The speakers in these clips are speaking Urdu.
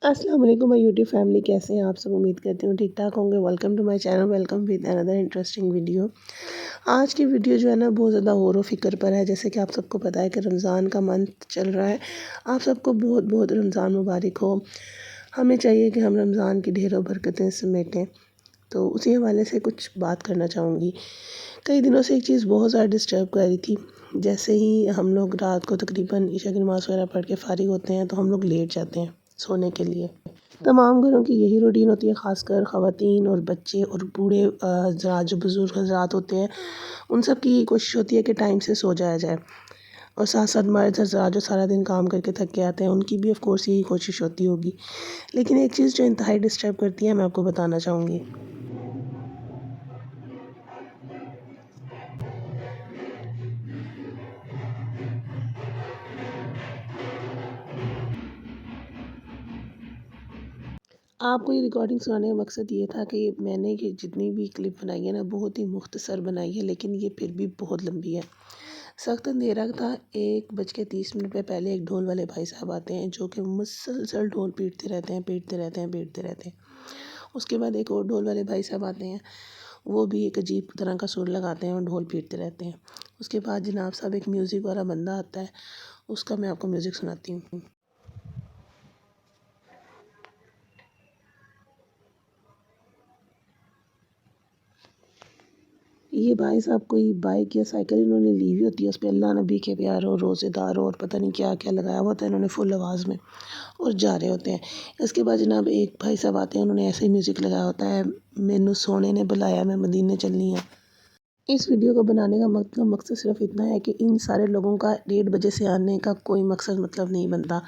السلام علیکم مائی یوٹیوب فیملی، کیسے ہیں آپ سب؟ امید کرتی ہوں ٹھیک ٹھاک ہوں گے۔ Welcome to my channel, welcome with another interesting video. آج کی ویڈیو جو ہے نا بہت زیادہ غور و فکر پر ہے۔ جیسے کہ آپ سب کو پتہ ہے کہ رمضان کا منتھ چل رہا ہے۔ آپ سب کو بہت بہت رمضان مبارک ہو۔ ہمیں چاہیے کہ ہم رمضان کی ڈھیروں برکتیں سمیٹیں، تو اسی حوالے سے کچھ بات کرنا چاہوں گی۔ کئی دنوں سے ایک چیز بہت زیادہ ڈسٹرب کر رہی تھی۔ جیسے ہی ہم لوگ رات کو تقریباً عشاء کی نماز وغیرہ پڑھ کے فارغ ہوتے ہیں تو ہم لوگ لیٹ جاتے ہیں سونے کے لیے۔ تمام گھروں کی یہی روٹین ہوتی ہے، خاص کر خواتین اور بچے اور بوڑھے حضرات، جو بزرگ حضرات ہوتے ہیں، ان سب کی یہی کوشش ہوتی ہے کہ ٹائم سے سو جایا جائے۔ اور ساتھ ساتھ مرد حضرات جو سارا دن کام کر کے تھک کے آتے ہیں، ان کی بھی آف کورس یہی کوشش ہوتی ہوگی۔ لیکن ایک چیز جو انتہائی ڈسٹرب کرتی ہے، میں آپ کو بتانا چاہوں گی۔ آپ کو یہ ریکارڈنگ سنانے کا مقصد یہ تھا کہ میں نے یہ جتنی بھی کلپ بنائی ہے نا، بہت ہی مختصر بنائی ہے، لیکن یہ پھر بھی بہت لمبی ہے۔ سخت اندھیرا تھا، 1:30 پہ پہلے ایک ڈھول والے بھائی صاحب آتے ہیں جو کہ مسلسل ڈھول پیٹتے رہتے ہیں۔ اس کے بعد ایک اور ڈھول والے بھائی صاحب آتے ہیں، وہ بھی ایک عجیب طرح کا سر لگاتے ہیں اور ڈھول پیٹتے رہتے ہیں۔ اس کے بعد جناب صاحب ایک میوزک والا بندہ آتا ہے، اس کا میں آپ کو میوزک سناتی ہوں۔ یہ بھائی صاحب کوئی بائک یا سائیکل انہوں نے لی ہوئی ہوتی ہے، اس پہ اللہ نبی کے پیارو، روزے دارو اور پتہ نہیں کیا کیا لگایا ہوا ہوتا ہے انہوں نے فل آواز میں، اور جا رہے ہوتے ہیں۔ اس کے بعد جناب ایک بھائی صاحب آتے ہیں، انہوں نے ایسے ہی میوزک لگایا ہوتا ہے، مینوں سونے نے بلایا میں مدینے چلنی ہے۔ اس ویڈیو کو بنانے کا مقصد صرف اتنا ہے کہ ان سارے لوگوں کا 1:30 سے آنے کا کوئی مطلب نہیں بنتا۔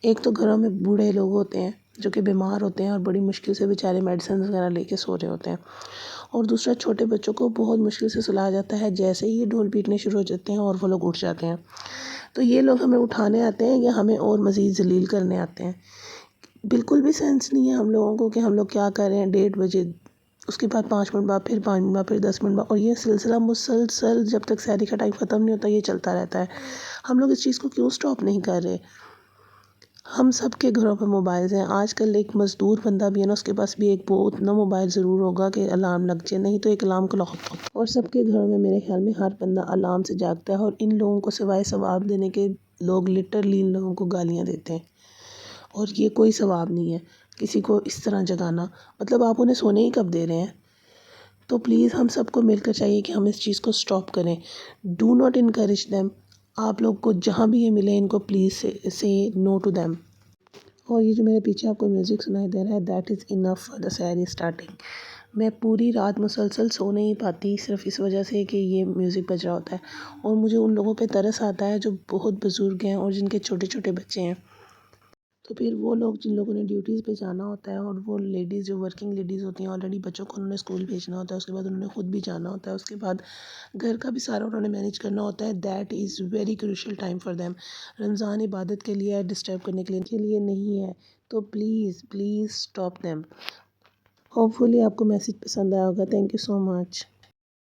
ایک تو گھروں میں بوڑھے لوگ ہوتے ہیں جو کہ بیمار ہوتے ہیں اور بڑی مشکل سے بیچارے میڈیسن وغیرہ لے کے سو رہے ہوتے ہیں، اور دوسرا چھوٹے بچوں کو بہت مشکل سے سلایا جاتا ہے جیسے ہی یہ ڈھول پیٹنے شروع ہو جاتے ہیں اور وہ لوگ اٹھ جاتے ہیں۔ تو یہ لوگ ہمیں اٹھانے آتے ہیں یا ہمیں اور مزید ذلیل کرنے آتے ہیں؟ بالکل بھی سینس نہیں ہے ہم لوگوں کو کہ ہم لوگ کیا کر رہے ہیں۔ 1:30 اس کے بعد 5 منٹ بعد پھر 5 منٹ بعد پھر 10 منٹ بعد، اور یہ سلسلہ مسلسل جب تک سحری کا ٹائم ختم نہیں ہوتا یہ چلتا رہتا ہے۔ ہم لوگ اس چیز کو کیوں سٹاپ نہیں کر رہے؟ ہم سب کے گھروں پہ موبائلز ہیں۔ آج کل ایک مزدور بندہ بھی ہے نا، اس کے پاس بھی ایک بہت نا موبائل ضرور ہوگا کہ الارم لگ جائے، نہیں تو ایک الارم کلاک ہوتا ہے۔ اور سب کے گھروں میں میرے خیال میں ہر بندہ الارم سے جاگتا ہے، اور ان لوگوں کو سوائے ثواب دینے کے لوگ لٹرلی ان لوگوں کو گالیاں دیتے ہیں، اور یہ کوئی ثواب نہیں ہے کسی کو اس طرح جگانا۔ مطلب آپ انہیں سونے ہی کب دے رہے ہیں؟ تو پلیز ہم سب کو مل کر چاہیے کہ ہم اس چیز کو سٹاپ کریں۔ Do not encourage them. آپ لوگ کو جہاں بھی یہ ملے ان کو پلیز سے نو ٹو دیم۔ اور یہ جو میرے پیچھے آپ کو میوزک سنائی دے رہا ہے، that is enough for the sehri starting. میں پوری رات مسلسل سو نہیں پاتی صرف اس وجہ سے کہ یہ میوزک بج رہا ہوتا ہے، اور مجھے ان لوگوں پہ ترس آتا ہے جو بہت بزرگ ہیں اور جن کے چھوٹے چھوٹے بچے ہیں۔ تو پھر وہ لوگ جن لوگوں نے ڈیوٹیز پہ جانا ہوتا ہے، اور وہ لیڈیز جو ورکنگ لیڈیز ہوتی ہیں، آلریڈی بچوں کو انہوں نے اسکول بھیجنا ہوتا ہے، اس کے بعد انہوں نے خود بھی جانا ہوتا ہے، اس کے بعد گھر کا بھی سارا انہوں نے مینیج کرنا ہوتا ہے۔ That is very crucial time for them. Ramzan عبادت کے لیے ہے، ڈسٹرب کرنے کے لیے نہیں ہے۔ تو please please stop them. Hopefully آپ کو میسیج پسند آیا ہوگا۔ Thank you so much.